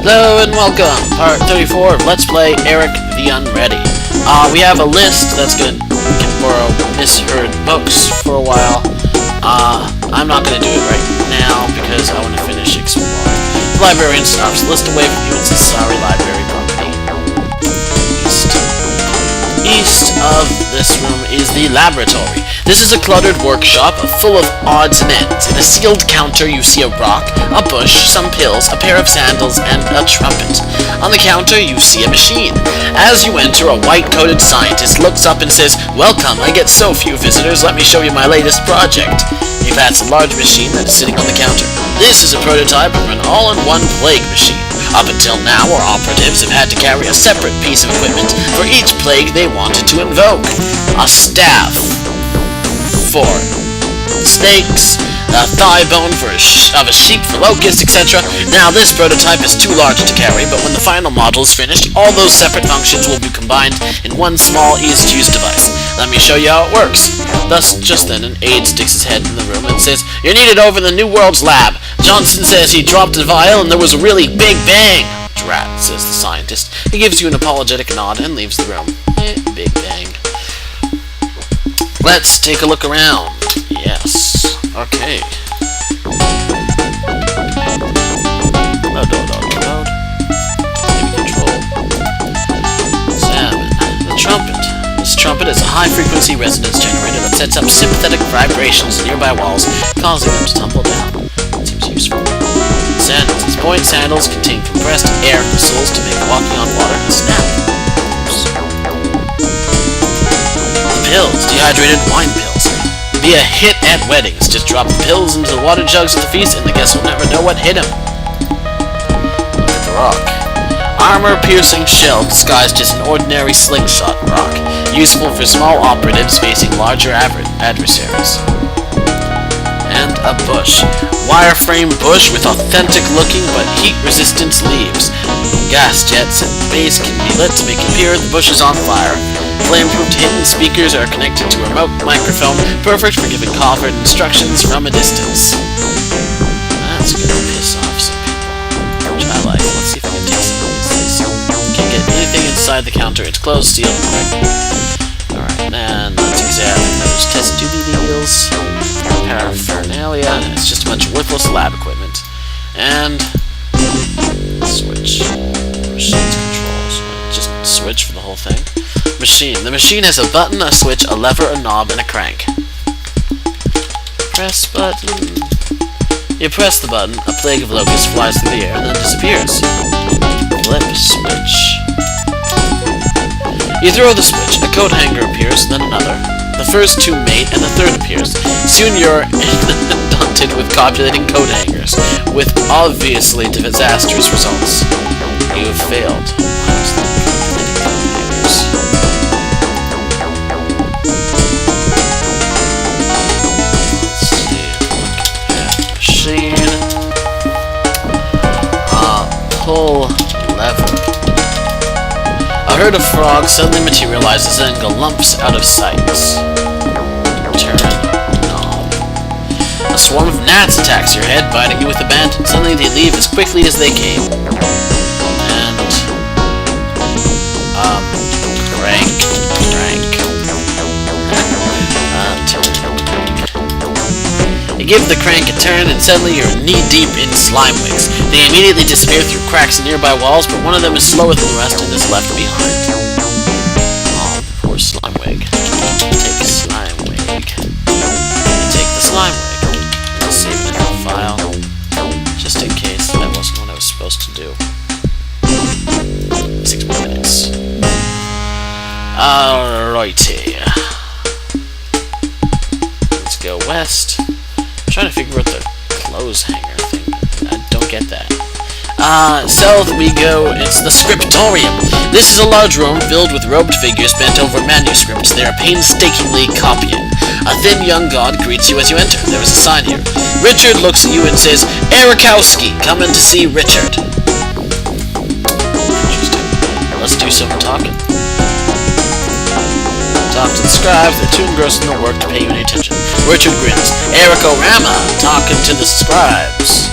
Hello and welcome, part 34 of Let's Play Eric the Unready. We have a list that's good. We can borrow misheard books for a while. I'm not gonna do it right now because I want to finish exploring. The librarian stops the list away from you and says, "Sorry, library property." East of this room is the laboratory. This is a cluttered workshop full of odds and ends. In a sealed counter you see a rock, a bush, some pills, a pair of sandals, and a trumpet. On the counter you see a machine. As you enter, a white-coated scientist looks up and says, "Welcome, I get so few visitors, let me show you my latest project." He pats a large machine that is sitting on the counter. This is a prototype of an all-in-one plague machine. Up until now, our operatives have had to carry a separate piece of equipment for each plague they wanted to invoke. A staff for snakes, a thigh bone of a sheep for locusts, etc. Now, this prototype is too large to carry, but when the final model is finished, all those separate functions will be combined in one small, easy-to-use device. Let me show you how it works. Thus, just then, an aide sticks his head in the room and says, "You're needed over in the New World's lab. Johnson says he dropped a vial and there was a really big bang." "Drat," says the scientist. He gives you an apologetic nod and leaves the room. Big bang. Let's take a look around. Yes. Okay. Load. Maybe control. Examine. The trumpet. This trumpet is a high-frequency resonance generator that sets up sympathetic vibrations in nearby walls, causing them to tumble down. That seems useful. Sandals. Its point sandals contain compressed air in the soles to make walking on water a snap. The pills. Dehydrated wine pills. Be a hit at weddings. Just drop the pills into the water jugs at the feast and the guests will never know what hit him. Look at the rock. Armor-piercing shell disguised as an ordinary slingshot rock, useful for small operatives facing larger adversaries. And a bush. Wireframe bush with authentic-looking but heat-resistant leaves. Gas jets and base can be lit to make it appear the bush is on fire. Flame-proofed hidden speakers are connected to a remote microphone, perfect for giving covert instructions from a distance. That's gonna piss off some people, which I like. Let's see if I can take some of these. Can't get anything inside the counter. It's closed, sealed, and quick. Alright, and let's examine those test tube deals. Paraphernalia. It's just a bunch of worthless lab equipment. And switch. Machine's controls. Just switch for the whole thing. Machine. The machine has a button, a switch, a lever, a knob, and a crank. Press button. You press the button, a plague of locusts flies through the air and then disappears. Flip switch. You throw the switch, a coat hanger appears, then another. The first two mate, and the third appears. Soon you're inundated with copulating coat hangers, with obviously disastrous results. You have failed. Pull lever. A herd of frogs suddenly materializes and galumps out of sight. Turn knob. A swarm of gnats attacks your head, biting you with abandon. Suddenly they leave as quickly as they came. And crank. You give the crank a turn, and suddenly you're knee-deep in slime wigs. They immediately disappear through cracks in nearby walls, but one of them is slower than the rest and is left behind. Oh, poor slime wig. Take slime wig. Take the slime wig. I'll save it in the file, just in case that wasn't what I was supposed to do. 6 more minutes. Alrighty. Let's go west. I'm trying to figure out the clothes hanger thing. I don't get that. South we go. It's the scriptorium. This is a large room filled with robed figures bent over manuscripts they are painstakingly copying. A thin young god greets you as you enter. There is a sign here. Richard looks at you and says, "Erikowski, come in to see Richard." Interesting. Let's do some talking. Talk to the scribes. They're too engrossed in the work to pay you any attention. Richard grins. "Erico-rama, talking to the scribes."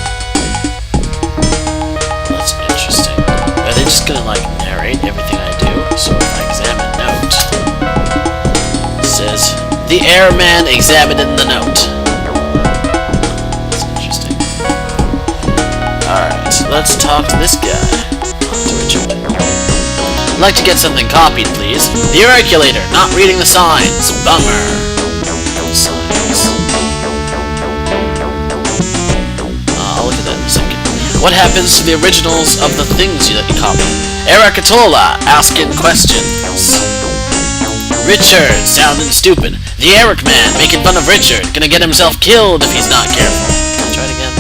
That's interesting. The airman examined the note. That's interesting. Alright, let's talk to this guy. To Richard. I'd like to get something copied, please. The Herculator, not reading the signs. Bummer. Signs. I'll look at that in a second. What happens to the originals of the things that you copy? Ericatola, asking questions. Richard, sounding stupid. The Eric man, making fun of Richard. Gonna get himself killed if he's not careful. Try it again.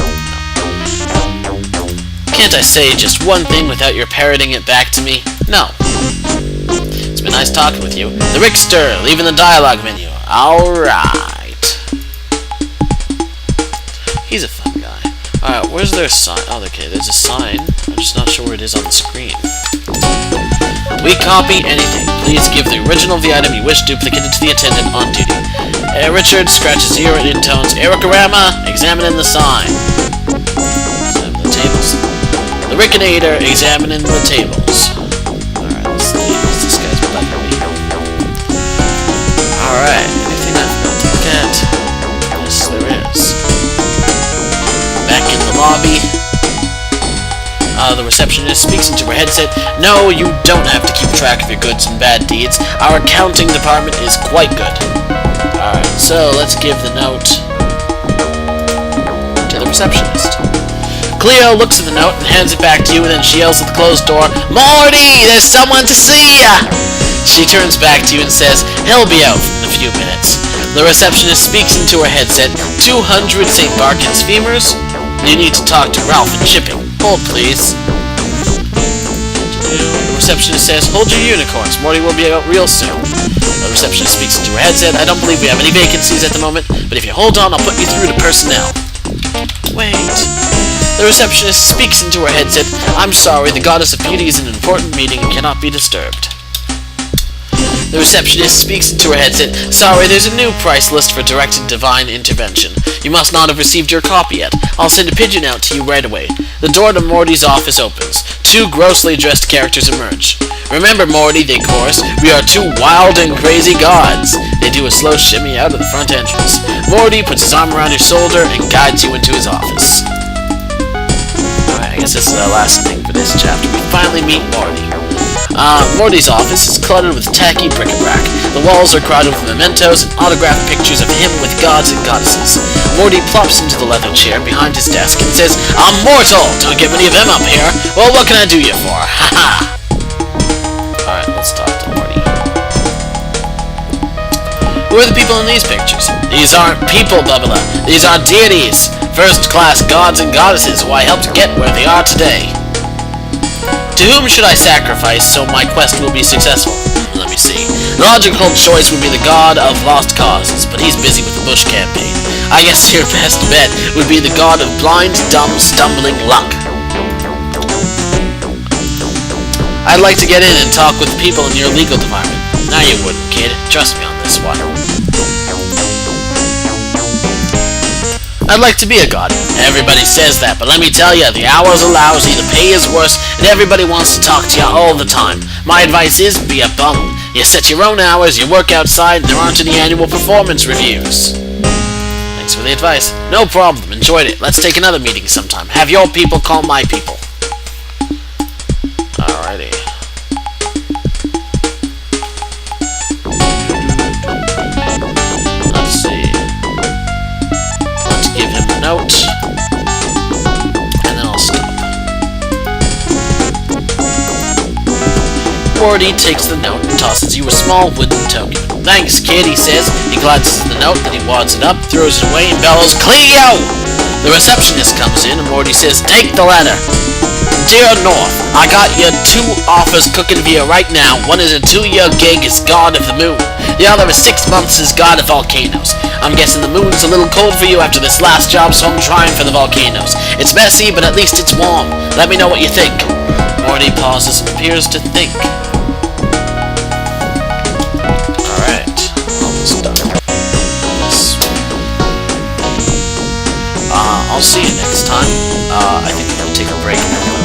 No. Can't I say just one thing without your parroting it back to me? No. It's been nice talking with you. The Rickster, leaving the dialogue menu. Alright. He's a fun guy. Alright, where's their sign? Oh, okay, there's a sign. I'm just not sure where it is on the screen. We copy anything. Please give the original of the item you wish duplicated to the attendant on duty. Richard scratches ear and intones Ericorama, examining the sign. Examine the tables. The Rickinator, examining the tables. Alright, let's see. What's this guy's butt? Alright, anything I forgot to look at? Yes, there is. Back in the lobby. The receptionist speaks into her headset. No, you don't have to keep track of your goods and bad deeds. Our accounting department is quite good. Alright, so let's give the note to the receptionist. Cleo looks at the note and hands it back to you, and then she yells at the closed door, Morty, there's someone to see ya! She turns back to you and says, he'll be out in a few minutes. The receptionist speaks into her headset. 200 St. Barkins femurs? You need to talk to Ralph in shipping. Hold, please. The receptionist says, hold your unicorns. Morty will be out real soon. The receptionist speaks into her headset. I don't believe we have any vacancies at the moment, but if you hold on, I'll put you through to personnel. Wait. The receptionist speaks into her headset. I'm sorry, the goddess of beauty is in an important meeting and cannot be disturbed. The receptionist speaks into her headset. Sorry, there's a new price list for direct and divine intervention. You must not have received your copy yet. I'll send a pigeon out to you right away. The door to Morty's office opens. Two grossly dressed characters emerge. Remember, Morty, they chorus, we are two wild and crazy gods. They do a slow shimmy out of the front entrance. Morty puts his arm around your shoulder and guides you into his office. Alright, I guess this is the last thing for this chapter. We finally meet Morty. Morty's office is cluttered with tacky bric-a-brac. The walls are crowded with mementos and autographed pictures of him with gods and goddesses. Morty plops into the leather chair behind his desk and says, I'm mortal! Don't get many of them up here. Well, what can I do you for? Ha-ha! Alright, let's talk to Morty. Who are the people in these pictures? These aren't people, Bubba. These are deities. First-class gods and goddesses who I helped get where they are today. To whom should I sacrifice so my quest will be successful? Let me see. The logical choice would be the god of lost causes, but he's busy with the Bush campaign. I guess your best bet would be the god of blind, dumb, stumbling luck. I'd like to get in and talk with people in your legal department. Now you wouldn't, kid. Trust me on this one. I'd like to be a god. Everybody says that, but let me tell you, the hours are lousy, the pay is worse, and everybody wants to talk to you all the time. My advice is, be a bum. You set your own hours, you work outside, and there aren't any annual performance reviews. Thanks for the advice. No problem, enjoyed it. Let's take another meeting sometime. Have your people call my people. Alrighty. Let's see. Let's give him a note. And then I'll stop. Morty takes the note and tosses you a small wooden token. Thanks, kid, he says. He glances at the note, then he wads it up, throws it away, and bellows, Cleo! The receptionist comes in, and Morty says, take the letter. Dear North, I got you 2 offers cooking for you right now. One is a 2-year gig as God of the Moon. The other is 6 months as God of Volcanoes. I'm guessing the moon's a little cold for you after this last job, so I'm trying for the volcanoes. It's messy, but at least it's warm. Let me know what you think. Morty pauses and appears to think. Alright, almost done. I'll see you next time. I think I'm gonna take a break now.